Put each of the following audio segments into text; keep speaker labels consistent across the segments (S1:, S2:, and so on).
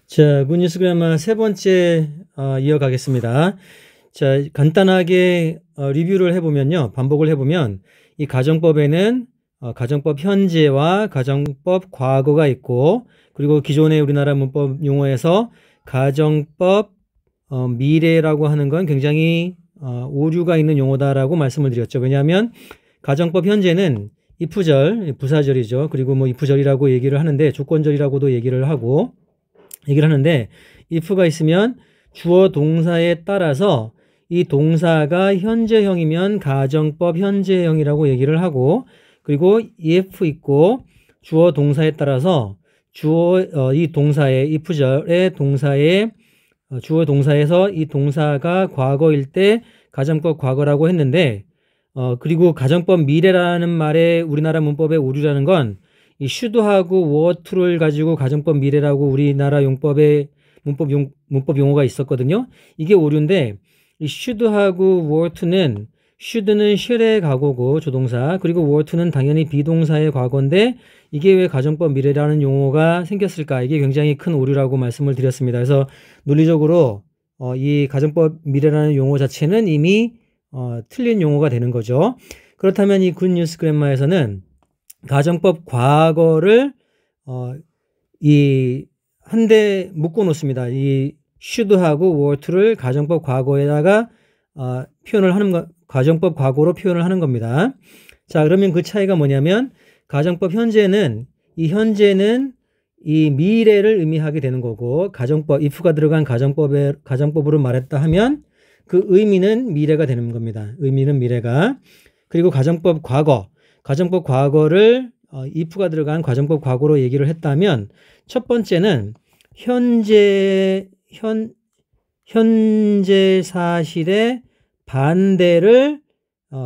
S1: 자, 굿뉴스 그래머 세 번째 이어가겠습니다. 자, 간단하게 리뷰를 해보면요. 반복을 해보면 이 가정법에는 가정법 현재와 가정법 과거가 있고, 그리고 기존의 우리나라 문법 용어에서 가정법 미래라고 하는 건 굉장히 오류가 있는 용어다라고 말씀을 드렸죠. 왜냐하면 가정법 현재는 if절, 부사절이죠. 그리고 뭐 if절이라고 얘기를 하는데 조건절이라고도 얘기를 하는데 if가 있으면 주어 동사에 따라서 이 동사가 현재형이면 가정법 현재형이라고 얘기를 하고, 그리고 if 있고 주어 동사에 따라서 이 동사의 if절의 동사의 주어 동사에서 이 동사가 과거일 때 가정법 과거라고 했는데, 그리고 가정법 미래라는 말에 우리나라 문법의 오류라는 건 이 should하고 were to를 가지고 가정법 미래라고 우리나라 문법 용어가 있었거든요. 이게 오류인데, 이 should하고 were to는 should는 shall의 과거고 조동사, 그리고 were to는 당연히 비동사의 과거인데 이게 왜 가정법 미래라는 용어가 생겼을까? 이게 굉장히 큰 오류라고 말씀을 드렸습니다. 그래서 논리적으로 이 가정법 미래라는 용어 자체는 이미 틀린 용어가 되는 거죠. 그렇다면 이 굿뉴스 그래머에서는 가정법 과거를 이 한데 묶어 놓습니다. 이 should하고 were to를 가정법 과거에다가 표현을 하는 거, 가정법 과거로 표현을 하는 겁니다. 자, 그러면 그 차이가 뭐냐면 가정법 현재는 이 미래를 의미하게 되는 거고, 가정법 if가 들어간 가정법으로 말했다 하면 그 의미는 미래가 되는 겁니다. 의미는 미래가. 그리고 가정법 과거를 if가 들어간 가정법 과거로 얘기를 했다면, 첫 번째는 현재 사실의 반대를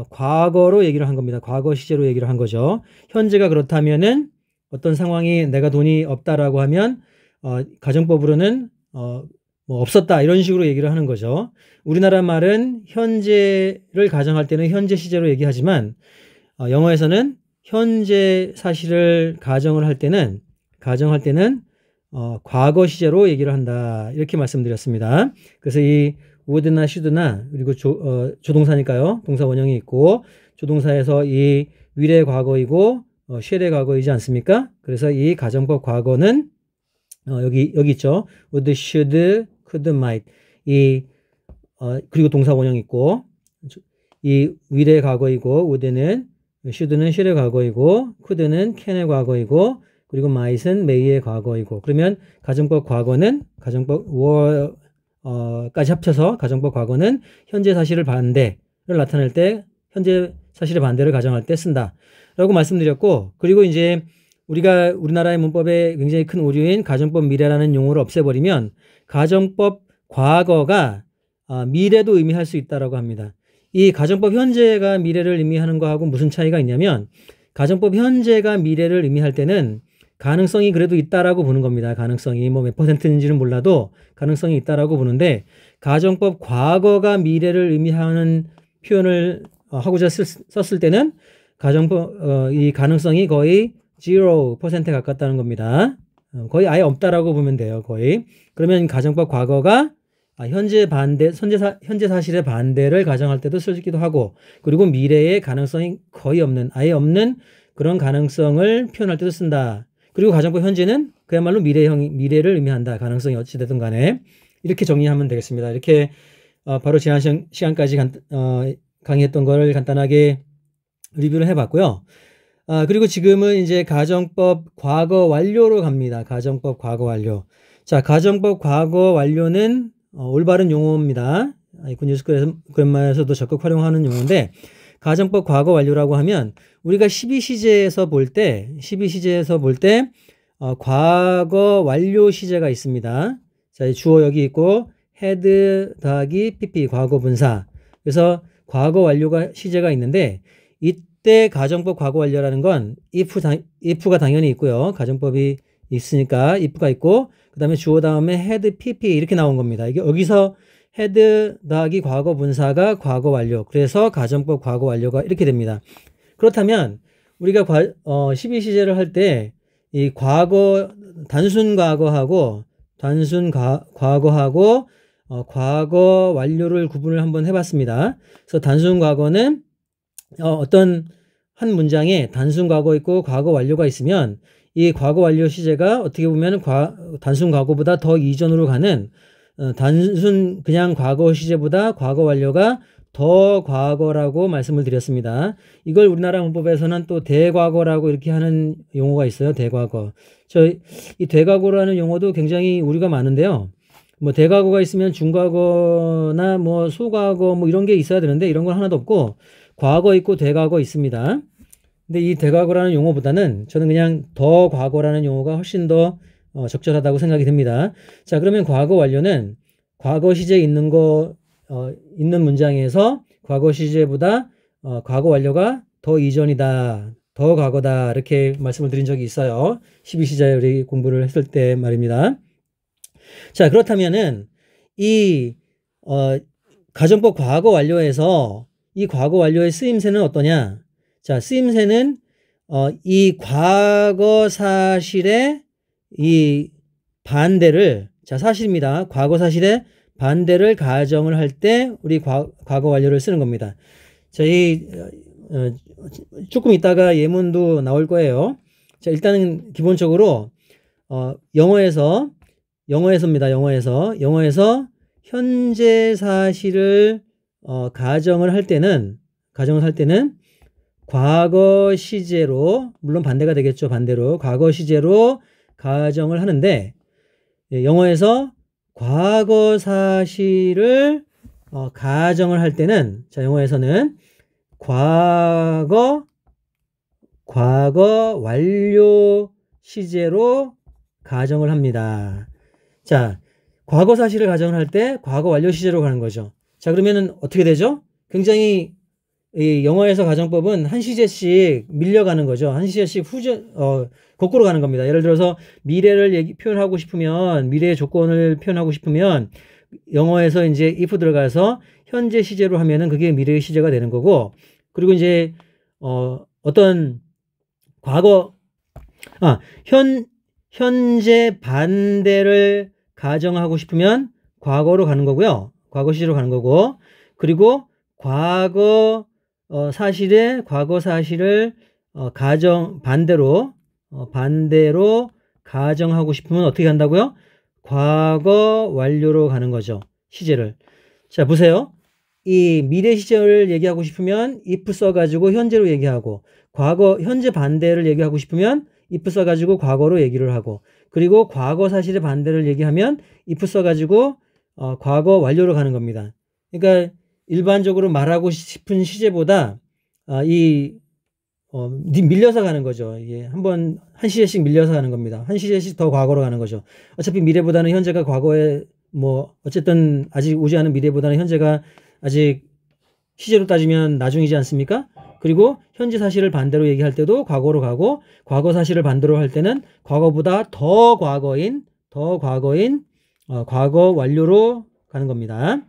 S1: 과거로 얘기를 한 겁니다. 과거 시제로 얘기를 한 거죠. 현재가 그렇다면은 어떤 상황이 내가 돈이 없다라고 하면 가정법으로는 뭐 없었다 이런 식으로 얘기를 하는 거죠. 우리나라 말은 현재를 가정할 때는 현재 시제로 얘기하지만 영어에서는 현재 사실을 가정을 할 때는 과거 시제로 얘기를 한다 이렇게 말씀드렸습니다. 그래서 이 would나 should나 그리고 조동사니까요. 동사 원형이 있고 조동사에서 이 will의 과거이고 shall의 과거이지 않습니까? 그래서 이 가정법 과거는 여기 있죠. would, should, could, might 그리고 동사 원형이 있고 이 will의 과거이고 would는 should는 shall의 과거이고 could는 can의 과거이고 그리고 might은 may의 과거이고, 그러면 가정법 과거는 가정법 were 까지 합쳐서 가정법 과거는 현재 사실을 반대를 나타낼 때 현재 사실의 반대를 가정할 때 쓴다 라고 말씀드렸고, 그리고 이제 우리가 우리나라의 문법에 굉장히 큰 오류인 가정법 미래라는 용어를 없애버리면 가정법 과거가 미래도 의미할 수 있다라고 합니다. 이 가정법 현재가 미래를 의미하는 거하고 무슨 차이가 있냐면, 가정법 현재가 미래를 의미할 때는 가능성이 그래도 있다라고 보는 겁니다. 가능성이 뭐 몇 %인지는 몰라도 가능성이 있다라고 보는데, 가정법 과거가 미래를 의미하는 표현을 하고자 썼을 때는 이 가능성이 거의 0%에 가깝다는 겁니다. 거의 아예 없다라고 보면 돼요. 거의. 그러면 가정법 과거가 현재 사실의 반대를 가정할 때도 쓰기도 하고, 그리고 미래의 가능성이 거의 없는, 아예 없는 그런 가능성을 표현할 때도 쓴다. 그리고 가정법 현재는 그야말로 미래를 의미한다. 가능성이 어찌되든 간에. 이렇게 정리하면 되겠습니다. 이렇게 바로 지난 시간까지 강의했던 거를 간단하게 리뷰를 해봤고요. 그리고 지금은 이제 가정법 과거 완료로 갑니다. 가정법 과거 완료. 자, 가정법 과거 완료는 올바른 용어입니다. 굿뉴스 그래머에서도 적극 활용하는 용어인데, 가정법 과거 완료라고 하면 우리가 12시제에서 볼 때 과거 완료 시제가 있습니다. 자, 주어 여기 있고 had 더하기 pp 과거 분사. 그래서 과거 완료가 시제가 있는데, 이때 가정법 과거 완료라는 건 if가 당연히 있고요. 가정법이 있으니까 if가 있고, 그 다음에 주어 다음에 had pp 이렇게 나온 겁니다. 이게 여기서 had 더하기 과거 분사가 과거 완료. 그래서 가정법 과거 완료가 이렇게 됩니다. 그렇다면 우리가 12시제를 할 때 이 과거, 단순 과거하고 단순 과거하고 과거 완료를 구분을 한번 해봤습니다. 그래서 단순 과거는 어떤 한 문장에 단순 과거 있고 과거 완료가 있으면 이 과거 완료 시제가 어떻게 보면 단순 과거보다 더 이전으로 가는 단순 그냥 과거 시제보다 과거 완료가 더 과거라고 말씀을 드렸습니다. 이걸 우리나라 문법에서는 또 대과거라고 이렇게 하는 용어가 있어요. 대과거. 이 대과거라는 용어도 굉장히 우리가 많은데요. 뭐 대과거가 있으면 중과거나 뭐 소과거 뭐 이런 게 있어야 되는데 이런 건 하나도 없고 과거 있고 대과거 있습니다. 근데 이 대과거라는 용어보다는 저는 그냥 더 과거라는 용어가 훨씬 더 적절하다고 생각이 듭니다. 자, 그러면 과거 완료는 과거 시제에 있는 있는 문장에서 과거 시제보다 과거 완료가 더 이전이다, 더 과거다 이렇게 말씀을 드린 적이 있어요. 12시자에 우리 공부를 했을 때 말입니다. 자, 그렇다면은 이 가정법 과거 완료에서 이 과거 완료의 쓰임새는 어떠냐? 자, 쓰임새는 이 과거 사실의 이 반대를, 자, 사실입니다. 과거 사실의 반대를 가정을 할 때 우리 과거 완료를 쓰는 겁니다. 저희 조금 있다가 예문도 나올 거예요. 자, 일단은 기본적으로 영어에서입니다. 영어에서 현재 사실을 가정을 할 때는 과거 시제로, 물론 반대가 되겠죠. 반대로 과거 시제로 가정을 하는데, 영어에서 과거 사실을 가정을 할 때는, 자, 영어에서는 과거 완료 시제로 가정을 합니다. 자, 과거 사실을 가정을 할 때 과거 완료 시제로 가는 거죠. 자, 그러면은 어떻게 되죠? 굉장히 이 영어에서 가정법은 한 시제씩 밀려가는 거죠. 한 시제씩 거꾸로 가는 겁니다. 예를 들어서 미래를 표현하고 싶으면, 미래의 조건을 표현하고 싶으면 영어에서 이제 if 들어가서 현재 시제로 하면은 그게 미래의 시제가 되는 거고, 그리고 이제 어떤 현재 반대를 가정하고 싶으면 과거로 가는 거고요. 과거 시제로 가는 거고, 그리고 과거 사실을 반대로 가정하고 싶으면 어떻게 한다고요? 과거 완료로 가는 거죠. 시제를. 자, 보세요. 이 미래 시제를 얘기하고 싶으면 if 써가지고 현재로 얘기하고, 현재 반대를 얘기하고 싶으면 if 써가지고 과거로 얘기를 하고, 그리고 과거 사실의 반대를 얘기하면 if 써가지고 과거 완료로 가는 겁니다. 그러니까 일반적으로 말하고 싶은 시제보다 밀려서 가는 거죠. 이게 한 시제씩 밀려서 가는 겁니다. 한 시제씩 더 과거로 가는 거죠. 어차피 미래보다는 현재가 과거에 어쨌든 아직 오지 않은 미래보다는 현재가 아직 시제로 따지면 나중이지 않습니까? 그리고 현재 사실을 반대로 얘기할 때도 과거로 가고, 과거 사실을 반대로 할 때는 과거보다 더 과거인 과거 완료로 가는 겁니다.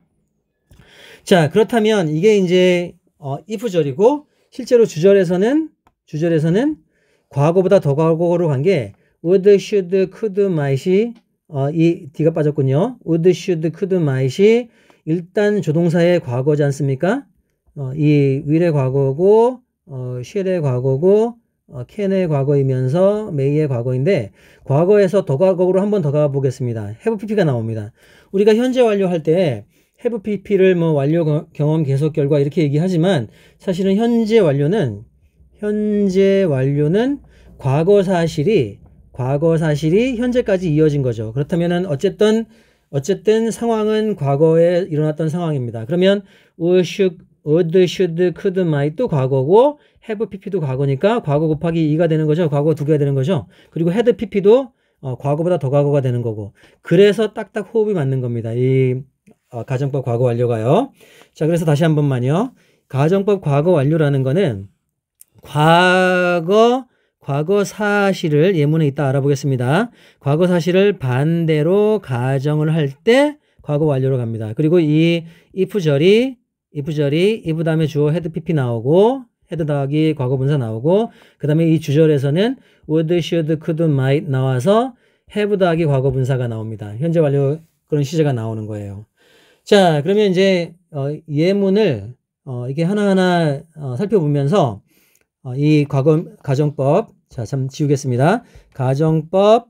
S1: 자, 그렇다면 이게 이제 if절이고, 실제로 주절에서는 과거보다 더 과거로 간 게 would, should, could, might이 이 D가 빠졌군요. would, should, could, might이 일단 조동사의 과거지 않습니까? 이 will의 과거고, shall의 과거고, can의 과거이면서 may의 과거인데, 과거에서 더 과거로 한 번 더 가보겠습니다. have pp가 나옵니다. 우리가 현재 완료할 때 have pp를 완료 경험 계속 결과 이렇게 얘기하지만, 사실은 현재 완료는 과거 사실이 현재까지 이어진 거죠. 그렇다면은 어쨌든 상황은 과거에 일어났던 상황입니다. 그러면 would, should, could, might도 과거고 have pp도 과거니까 과거 곱하기 2가 되는 거죠. 과거 2개가 되는 거죠. 그리고 had pp도 과거보다 더 과거가 되는 거고, 그래서 딱딱 호흡이 맞는 겁니다. 이 가정법 과거 완료가요. 자, 그래서 다시 한 번만요. 가정법 과거 완료라는 거는 과거 사실을, 예문에 이따 알아보겠습니다. 과거 사실을 반대로 가정을 할 때 과거 완료로 갑니다. 그리고 이 if절이 if 다음에 주어 had pp 나오고, had 더하기 과거 분사 나오고, 그 다음에 이 주절에서는 would, should, could, might 나와서 have 더하기 과거 분사가 나옵니다. 현재 완료 그런 시제가 나오는 거예요. 자, 그러면 이제 예문을 이렇게 하나하나 살펴보면서 이 과거 가정법, 자, 참 지우겠습니다. 가정법,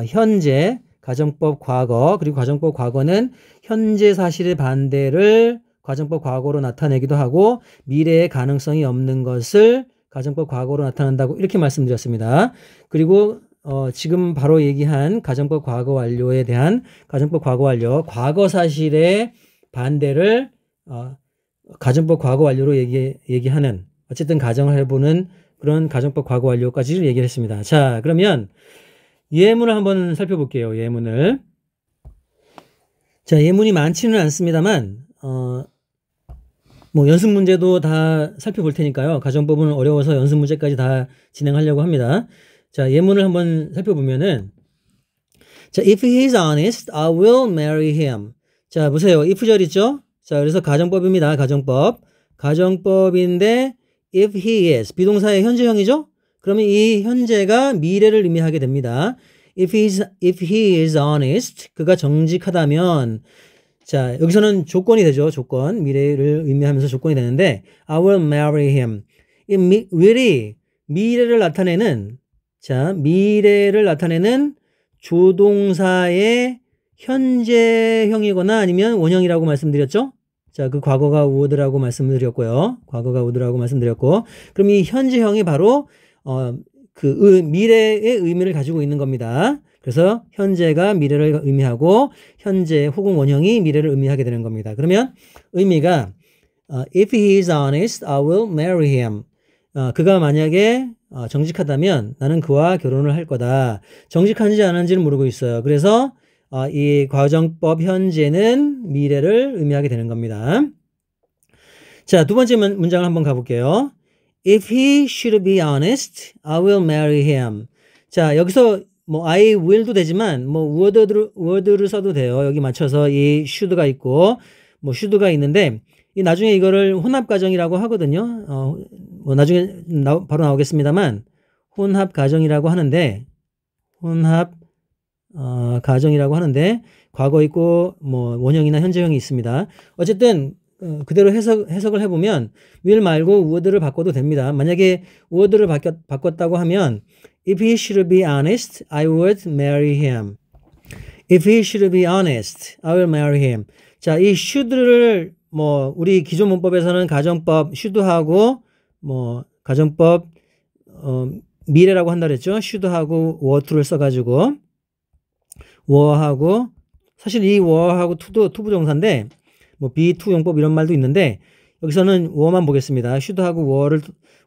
S1: 현재, 가정법 과거, 그리고 가정법 과거는 현재 사실의 반대를 가정법 과거로 나타내기도 하고 미래의 가능성이 없는 것을 가정법 과거로 나타난다고 이렇게 말씀드렸습니다. 그리고 지금 바로 얘기한 가정법 과거 완료에 대한 가정법 과거 완료, 과거 사실의 반대를 가정법 과거 완료로 얘기하는 어쨌든 가정을 해보는 그런 가정법 과거 완료까지 얘기를 했습니다. 자, 그러면 예문을 한번 살펴볼게요. 예문을. 자, 예문이 많지는 않습니다만 뭐 연습 문제도 다 살펴볼 테니까요. 가정법은 어려워서 연습 문제까지 다 진행하려고 합니다. 자, 예문을 한번 살펴보면은 자, if he is honest, I will marry him. 자, 보세요. if절 있죠? 자, 그래서 가정법입니다. 가정법. 가정법인데 if he is 비동사의 현재형이죠? 그러면 이 현재가 미래를 의미하게 됩니다. If he is honest, 그가 정직하다면 자, 여기서는 조건이 되죠. 조건. 미래를 의미하면서 조건이 되는데 I will marry him. 이 will이 미래를 나타내는 자, 미래를 나타내는 조동사의 현재형이거나 아니면 원형이라고 말씀드렸죠? 자, 그 과거가 would라고 말씀드렸고요. 과거가 would라고 말씀드렸고 그럼 이 현재형이 바로 미래의 의미를 가지고 있는 겁니다. 그래서 현재가 미래를 의미하고 현재 혹은 원형이 미래를 의미하게 되는 겁니다. 그러면 의미가 if he is honest, I will marry him. 그가 만약에 정직하다면 나는 그와 결혼을 할 거다. 정직한지 안 한지는 모르고 있어요. 그래서 이 가정법 현재는 미래를 의미하게 되는 겁니다. 자, 두 번째 문장을 한번 가볼게요. If he should be honest, I will marry him. 자, 여기서 뭐 I will도 되지만 뭐 would를 써도 돼요. 여기 맞춰서 이 should가 있고 뭐 should가 있는데 이 나중에 이거를 혼합 가정이라고 하거든요. 뭐 나중에 바로 나오겠습니다만 혼합 가정이라고 하는데 가정이라고 하는데 과거 있고 뭐 원형이나 현재형이 있습니다. 어쨌든 그대로 해석을 해보면 will 말고 would를 바꿔도 됩니다. 만약에 would를 바꿨다고 하면 if he should be honest, I would marry him. If he should be honest, I will marry him. 자, 이 should를 뭐 우리 기존 문법에서는 가정법 should하고 뭐 가정법 미래라고 한다 그랬죠. should하고 were to를 써가지고 were하고 사실 이 were하고 to도 투부정사인데 뭐 be to 용법 이런 말도 있는데 여기서는 were만 보겠습니다. should하고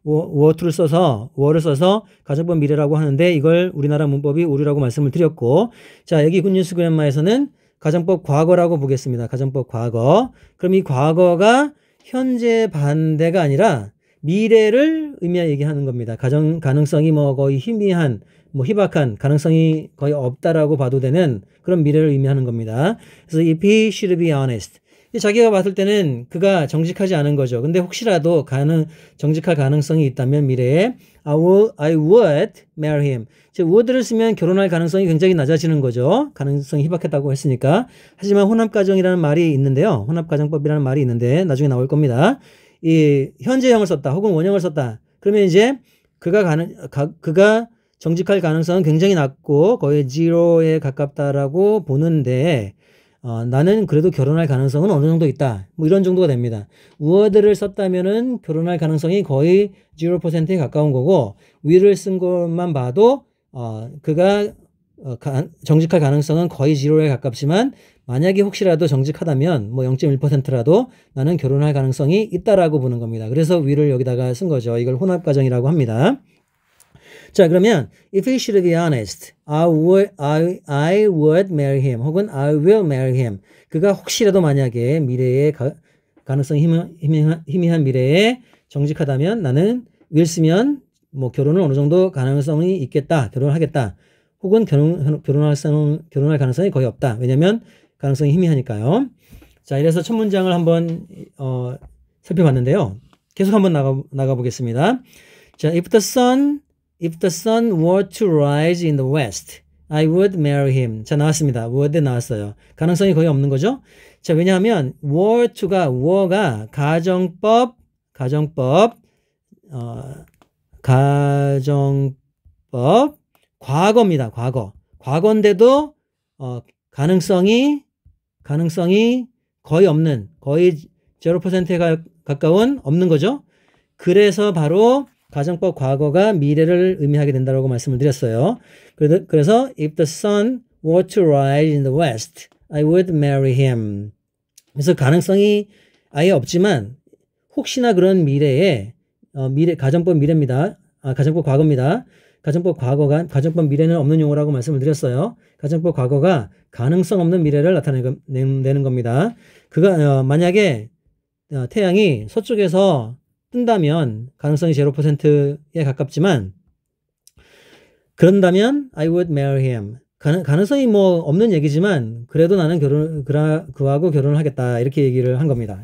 S1: were to를 써서 가정법 미래라고 하는데 이걸 우리나라 문법이 would라고 말씀을 드렸고 자 여기 굿뉴스 그랜마에서는 가정법 과거라고 보겠습니다. 가정법 과거. 그럼 이 과거가 현재 반대가 아니라 미래를 얘기하는 겁니다. 가능성이 뭐 거의 희박한 가능성이 거의 없다라고 봐도 되는 그런 미래를 의미하는 겁니다. 그래서 if he should be honest. 자기가 봤을 때는 그가 정직하지 않은 거죠. 근데 혹시라도 정직할 가능성이 있다면 미래에 I would marry him. 즉 would를 쓰면 결혼할 가능성이 굉장히 낮아지는 거죠. 가능성이 희박했다고 했으니까. 하지만 혼합가정이라는 말이 있는데요. 혼합가정법이라는 말이 있는데 나중에 나올 겁니다. 이 현재형을 썼다 혹은 원형을 썼다. 그러면 이제 그가 정직할 가능성은 굉장히 낮고 거의 제로에 가깝다라고 보는데 나는 그래도 결혼할 가능성은 어느 정도 있다. 뭐 이런 정도가 됩니다. would를 썼다면은 결혼할 가능성이 거의 0%에 가까운 거고 will을 쓴 것만 봐도 그가 정직할 가능성은 거의 0에 가깝지만 만약에 혹시라도 정직하다면 뭐 0.1%라도 나는 결혼할 가능성이 있다라고 보는 겁니다. 그래서 will을 여기다가 쓴 거죠. 이걸 혼합가정이라고 합니다. 자, 그러면 if he should be honest, I would marry him 혹은 I will marry him. 그가 혹시라도 만약에 미래의 가능성이 희미한 미래에 정직하다면 나는 will 쓰면 뭐 결혼을 어느 정도 가능성이 있겠다. 결혼을 하겠다. 혹은 결혼할 가능성이 거의 없다. 왜냐면 가능성이 희미하니까요. 자, 이래서 첫 문장을 한번 살펴봤는데요. 계속 한번 나가 보겠습니다. 자, if the sun If the sun were to rise in the west, I would marry him. 자, 나왔습니다. would 나왔어요. 가능성이 거의 없는 거죠. 자, 왜냐하면 were to가 were가 가정법 과거입니다. 과거인데도 가능성이 거의 없는, 거의 0%에 가까운 없는 거죠. 그래서 바로 가정법 과거가 미래를 의미하게 된다고 말씀을 드렸어요. 그래서 if the sun were to rise in the west, I would marry him. 그래서 가능성이 아예 없지만 혹시나 그런 미래에 가정법 미래입니다. 가정법 과거입니다. 가정법 미래는 없는 용어라고 말씀을 드렸어요. 가정법 과거가 가능성 없는 미래를 나타내는 겁니다. 만약에 태양이 서쪽에서 뜬다면 가능성이 0%에 가깝지만 그런다면 I would marry him. 가능성이 뭐 없는 얘기지만 그래도 나는 그하고 결혼을 하겠다 이렇게 얘기를 한 겁니다.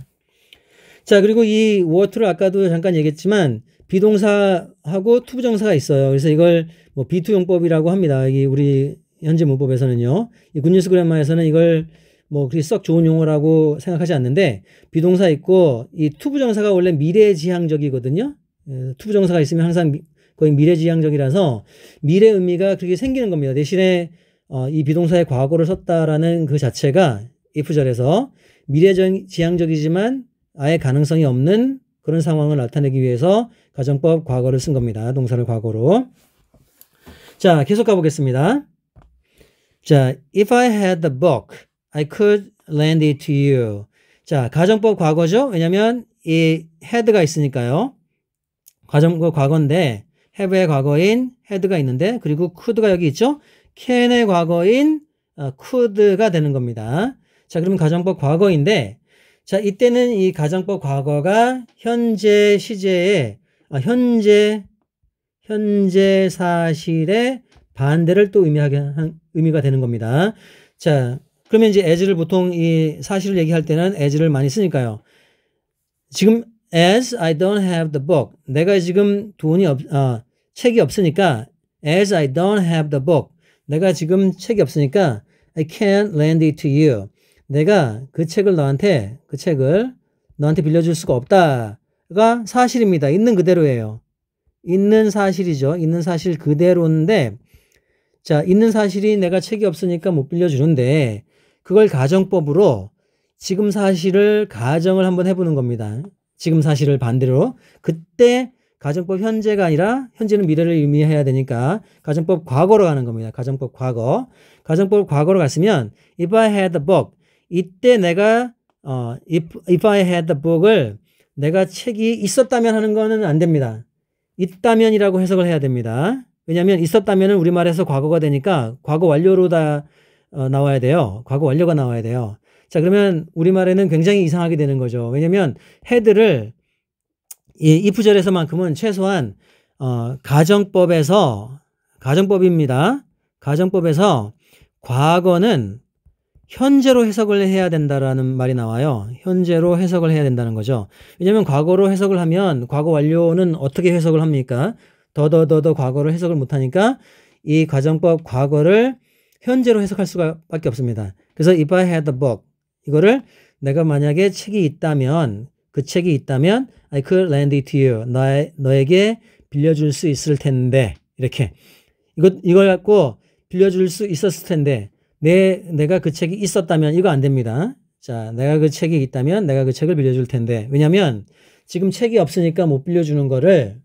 S1: 자, 그리고 이 water를 아까도 잠깐 얘기했지만 비동사하고 투부정사가 있어요. 그래서 이걸 뭐 비투용법이라고 합니다. 이 우리 현재 문법에서는요. 이 굿뉴스 그래머에서는 이걸 뭐 그렇게 썩 좋은 용어라고 생각하지 않는데 비동사 있고 이 투부정사가 원래 미래지향적이거든요. 투부정사가 있으면 항상 거의 미래지향적이라서 미래 의미가 그렇게 생기는 겁니다. 대신에 이 비동사의 과거를 썼다라는 그 자체가 if절에서 미래지향적이지만 아예 가능성이 없는 그런 상황을 나타내기 위해서 가정법 과거를 쓴 겁니다. 동사를 과거로. 자, 계속 가보겠습니다. 자, if I had the book, I could lend it to you. 자, 가정법 과거죠. 왜냐면 이 had가 있으니까요. 가정법 과거인데 have의 과거인 had가 있는데 그리고 could가 여기 있죠. can의 과거인 could가 되는 겁니다. 자, 그러면 가정법 과거인데 자, 이때는 이 가정법 과거가 현재 시제의 현재 사실의 반대를 또 의미가 되는 겁니다. 자, 그러면 이제 as를 보통 이 사실을 얘기할 때는 as를 많이 쓰니까요. 지금 as I don't have the book. 내가 지금 책이 없으니까 as I don't have the book. 내가 지금 책이 없으니까 I can't lend it to you. 내가 그 책을 너한테 빌려줄 수가 없다가 사실입니다. 있는 그대로예요. 있는 사실이죠. 있는 사실 그대로인데 자, 있는 사실이 내가 책이 없으니까 못 빌려주는데 그걸 가정법으로 지금 사실을 가정을 한번 해보는 겁니다. 지금 사실을 반대로 그때 가정법 현재가 아니라 현재는 미래를 의미해야 되니까 가정법 과거로 가는 겁니다. 가정법 과거. 가정법 과거로 갔으면 if I had the book 이때 내가 if I had the book을 내가 책이 있었다면 하는 거는 안 됩니다. 있다면이라고 해석을 해야 됩니다. 왜냐하면 있었다면은 우리말에서 과거가 되니까 과거 완료로 다 나와야 돼요. 과거 완료가 나와야 돼요. 자, 그러면 우리말에는 굉장히 이상하게 되는 거죠. 왜냐하면 had를 이 if절에서만큼은 최소한 가정법입니다. 가정법에서 과거는 현재로 해석을 해야 된다라는 말이 나와요. 현재로 해석을 해야 된다는 거죠. 왜냐하면 과거로 해석을 하면 과거 완료는 어떻게 해석을 합니까? 더 과거를 해석을 못하니까 이 가정법 과거를 현재로 해석할 수밖에 없습니다. 그래서 if I had the book 이거를 내가 만약에 책이 있다면 그 책이 있다면 I could lend it to you 너에게 빌려줄 수 있을 텐데 이렇게 이걸 갖고 빌려줄 수 있었을 텐데 내가 그 책이 있었다면 이거 안 됩니다. 자, 내가 그 책이 있다면 내가 그 책을 빌려줄 텐데 왜냐면 지금 책이 없으니까 못 빌려주는 거를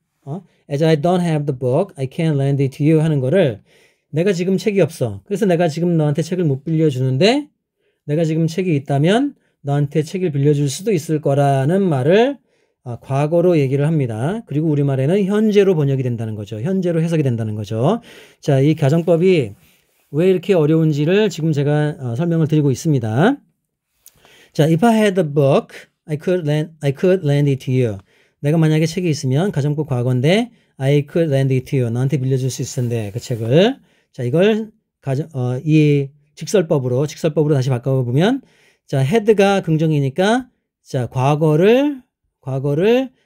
S1: as I don't have the book, I can't lend it to you 하는 거를 내가 지금 책이 없어. 그래서 내가 지금 너한테 책을 못 빌려주는데 내가 지금 책이 있다면 너한테 책을 빌려줄 수도 있을 거라는 말을 과거로 얘기를 합니다. 그리고 우리말에는 현재로 번역이 된다는 거죠. 현재로 해석이 된다는 거죠. 자, 이 가정법이 왜 이렇게 어려운지를 지금 제가 설명을 드리고 있습니다. 자, if I had the book, I could lend it to you. 내가 만약에 책이 있으면 가정법 과거인데 I could lend it to you. 너한테 빌려줄 수 있을 텐데 그 책을. 자, 이걸 이 직설법으로 다시 바꿔보면 자, had가 긍정이니까 자, 과거를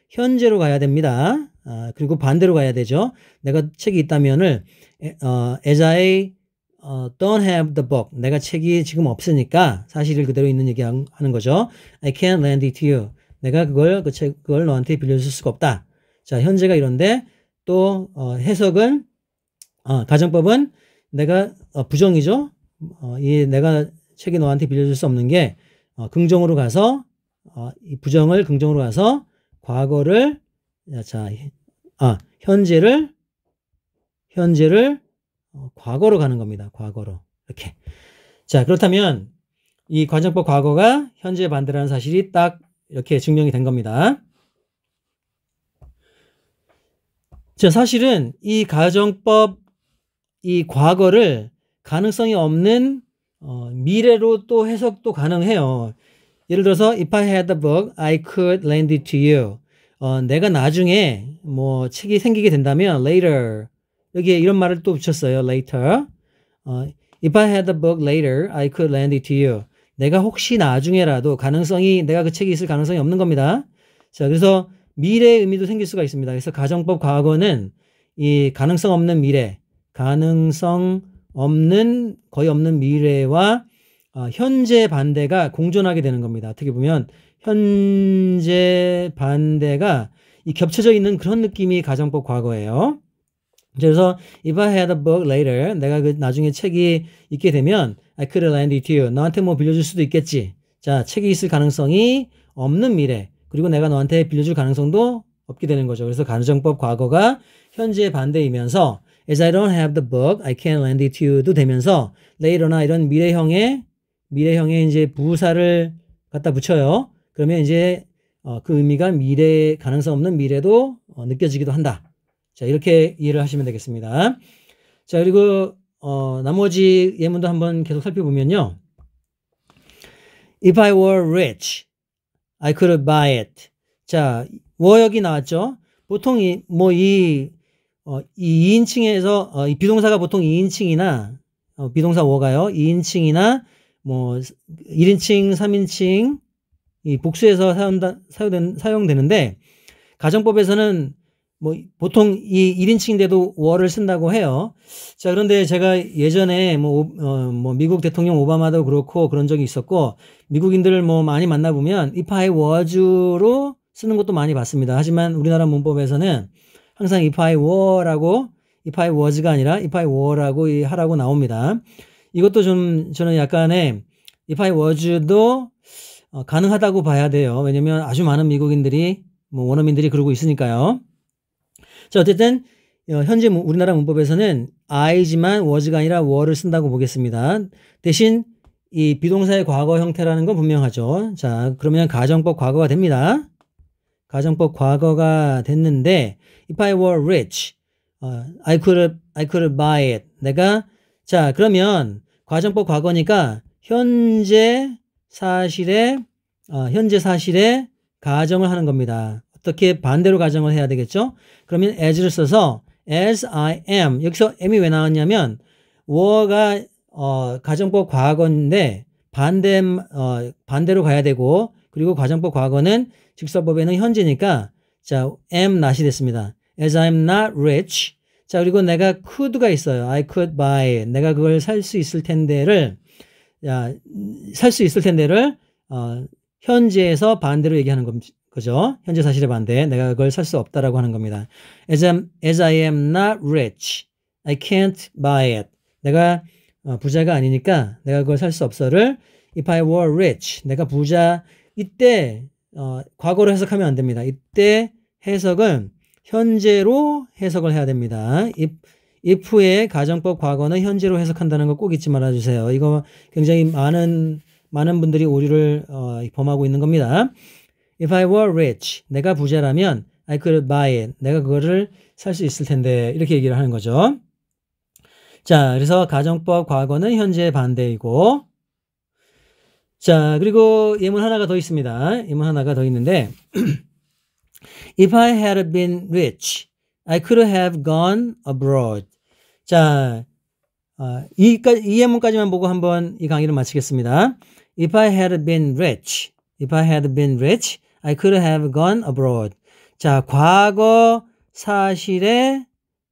S1: 현재로 가야 됩니다. 그리고 반대로 가야 되죠. 내가 책이 있다면을 as I don't have the book. 내가 책이 지금 없으니까 사실을 그대로 있는 얘기 하는 거죠. I can't lend it to you. 내가 그걸 너한테 빌려줄 수가 없다. 자, 현재가 이런데 또 해석은 가정법은 내가 부정이죠. 내가 책이 너한테 빌려줄 수 없는 게 긍정으로 가서 이 부정을 긍정으로 가서 과거를 현재를 과거로 가는 겁니다. 과거로 이렇게. 자, 그렇다면 이 가정법 과거가 현재 반대라는 사실이 딱 이렇게 증명이 된 겁니다. 자, 사실은 이 가정법 이 과거를 가능성이 없는 미래로 또 해석도 가능해요. 예를 들어서 if I had the book, I could lend it to you. 내가 나중에 뭐 책이 생기게 된다면 later 여기에 이런 말을 또 붙였어요. later. If I had the book later, I could lend it to you. 내가 혹시 나중에라도 내가 그 책이 있을 가능성이 없는 겁니다. 자, 그래서 미래의 의미도 생길 수가 있습니다. 그래서 가정법 과거는 이 가능성 없는 미래, 거의 없는 미래와 현재 반대가 공존하게 되는 겁니다. 어떻게 보면 현재 반대가 이 겹쳐져 있는 그런 느낌이 가정법 과거예요. 그래서 if I had a book later, 내가 나중에 책이 있게 되면 I could lend it to you. 너한테 뭐 빌려줄 수도 있겠지. 자, 책이 있을 가능성이 없는 미래. 그리고 내가 너한테 빌려줄 가능성도 없게 되는 거죠. 그래서 가정법 과거가 현재 반대이면서 as I don't have the book, I can't lend it to you도 되면서 later나 이런 미래형의 이제 부사를 갖다 붙여요. 그러면 이제 그 의미가 가능성 없는 미래도 느껴지기도 한다. 자, 이렇게 이해를 하시면 되겠습니다. 자, 그리고 나머지 예문도 한번 계속 살펴보면요. If I were rich, I could buy it. 자, 여기 나왔죠. 보통 이 2인칭에서 이 비동사가 보통 2인칭이나 비동사 워가요. 2인칭이나 뭐 1인칭, 3인칭 이 복수해서 사용되는데 가정법에서는 뭐 보통 이 1인칭인데도 워를 쓴다고 해요. 자, 그런데 제가 예전에 뭐 미국 대통령 오바마도 그렇고 그런 적이 있었고 미국인들을 뭐 많이 만나보면 if I was로 쓰는 것도 많이 봤습니다. 하지만 우리나라 문법에서는 항상 if I were라고 if I was가 아니라 if I were라고 하라고 나옵니다. 이것도 저는 약간의 if I was도 가능하다고 봐야 돼요. 왜냐면 아주 많은 미국인들이 원어민들이 그러고 있으니까요. 자, 어쨌든 현재 우리나라 문법에서는 I지만 was가 아니라 were를 쓴다고 보겠습니다. 대신 이 비동사의 과거 형태라는 건 분명하죠. 자, 그러면 가정법 과거가 됩니다. 가정법 과거가 됐는데 if I were rich, I could buy it. 자, 그러면 가정법 과거니까 현재 사실에 가정을 하는 겁니다. 어떻게 반대로 가정을 해야 되겠죠? 그러면 as를 써서 as I am. 여기서 am이 왜 나왔냐면 were가 가정법 과거인데 반대로 가야 되고 그리고 가정법 과거는 직설법에는 현재니까 자, am not이 됐습니다. as I'm not rich. 자, 그리고 내가 could가 있어요. I could buy it. 내가 그걸 살 수 있을 텐데를 현재에서 반대로 얘기하는 거죠. 현재 사실의 반대. 내가 그걸 살 수 없다라고 하는 겁니다. As I am not rich, I can't buy it. 내가 부자가 아니니까 내가 그걸 살 수 없어를 if I were rich. 내가 부자. 이때 과거로 해석하면 안 됩니다. 이때 해석은 현재로 해석을 해야 됩니다. if의 가정법 과거는 현재로 해석한다는 거 꼭 잊지 말아주세요. 이거 굉장히 많은 분들이 오류를 범하고 있는 겁니다. If I were rich, 내가 부자라면 I could buy it. 내가 그거를 살 수 있을 텐데 이렇게 얘기를 하는 거죠. 자, 그래서 가정법 과거는 현재 반대이고 자, 그리고 예문 하나가 더 있습니다. 예문 하나가 더 있는데 If I had been rich, I could have gone abroad. 자, 이 예문까지만 보고 한번 이 강의를 마치겠습니다. If I had been rich, I could have gone abroad. 자, 과거 사실의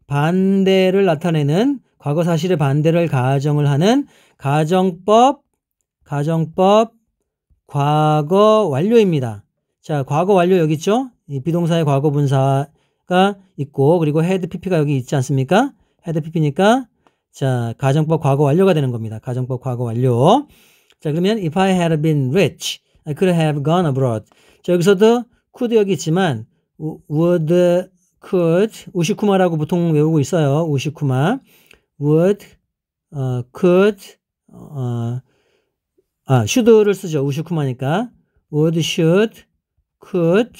S1: 반대를 나타내는 과거 사실의 반대를 가정을 하는 가정법 과거 완료입니다. 자, 과거 완료 여기 있죠? 이 비동사의 과거 분사가 있고 그리고 had pp가 여기 있지 않습니까? had pp니까 자, 가정법 과거 완료가 되는 겁니다. 가정법 과거 완료. 자, 그러면 if I had been rich, I could have gone abroad. 자, 여기서도 could 여기 있지만 would, could, 우시쿠마라고 보통 외우고 있어요. 우시쿠마. would, could, should를 쓰죠. 우시쿠마니까. would, should, could,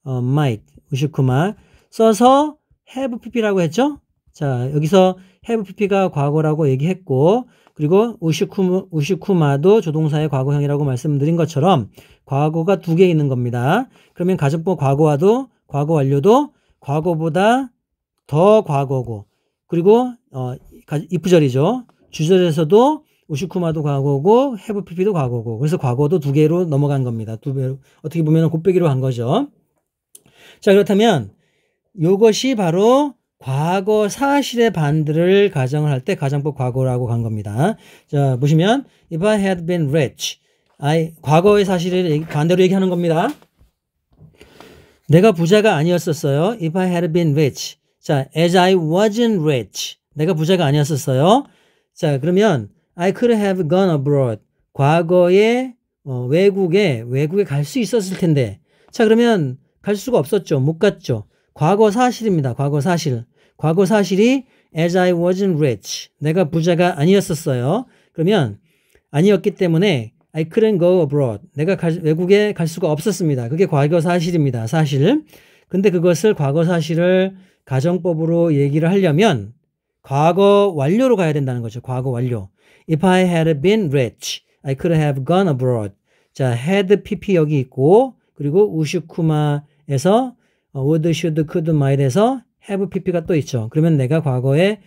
S1: might. 우시쿠마. 써서 have pp라고 했죠? 자, 여기서 have pp가 과거라고 얘기했고, 그리고 우시쿠마도 조동사의 과거형이라고 말씀드린 것처럼 과거가 두 개 있는 겁니다. 그러면 가정법 과거와도 과거 완료도 과거보다 더 과거고, 그리고 if절이죠. 주절에서도 우시쿠마도 과거고 have pp도 과거고, 그래서 과거도 두 개로 넘어간 겁니다. 두 배로, 어떻게 보면 곱빼기로 한 거죠. 자, 그렇다면 이것이 바로 과거 사실의 반대를 가정을 할 때 가정법 과거라고 간 겁니다. 자, 보시면 if I had been rich, 과거의 사실을 반대로 얘기하는 겁니다. 내가 부자가 아니었었어요. If I had been rich. 자, as I wasn't rich. 내가 부자가 아니었었어요. 자, 그러면 I could have gone abroad. 과거에 외국에 갈 수 있었을 텐데. 자, 그러면 갈 수가 없었죠. 못 갔죠. 과거 사실입니다. 과거 사실. 과거 사실이 as I wasn't rich. 내가 부자가 아니었었어요. 그러면 아니었기 때문에 I couldn't go abroad. 내가 외국에 갈 수가 없었습니다. 그게 과거 사실입니다. 사실. 근데 그것을 과거 사실을 가정법으로 얘기를 하려면 과거 완료로 가야 된다는 거죠. 과거 완료. If I had been rich, I could have gone abroad. 자, had pp 여기 있고 그리고 우시쿠마에서 would, should, could, might에서 have pp가 또 있죠. 그러면 내가 과거에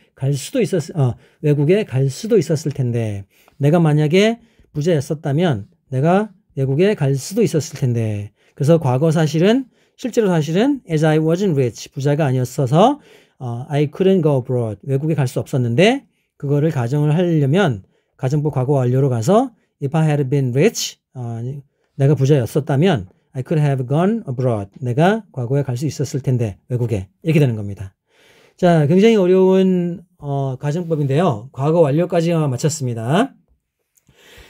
S1: 외국에 갈 수도 있었을 텐데, 내가 만약에 부자였었다면 내가 외국에 갈 수도 있었을 텐데, 그래서 과거 사실은 실제로 사실은 as I wasn't rich, 부자가 아니었어서 I couldn't go abroad, 외국에 갈 수 없었는데, 그거를 가정을 하려면 가정법 과거 완료로 가서 if I had been rich, 내가 부자였었다면 I could have gone abroad. 내가 과거에 갈 수 있었을 텐데 외국에. 이렇게 되는 겁니다. 자, 굉장히 어려운 가정법인데요. 과거 완료까지 마쳤습니다.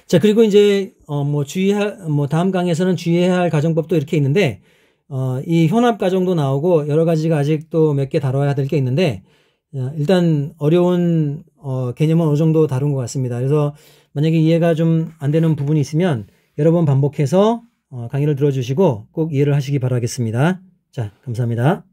S1: 자, 그리고 이제 다음 강의에서는 주의해야 할 가정법도 이렇게 있는데 이 혼합 가정도 나오고 여러 가지가 아직 또 몇 개 다뤄야 될 게 있는데 일단 어려운 개념은 어느 정도 다룬 것 같습니다. 그래서 만약에 이해가 좀 안 되는 부분이 있으면 여러 번 반복해서 강의를 들어주시고 꼭 이해를 하시기 바라겠습니다. 자, 감사합니다.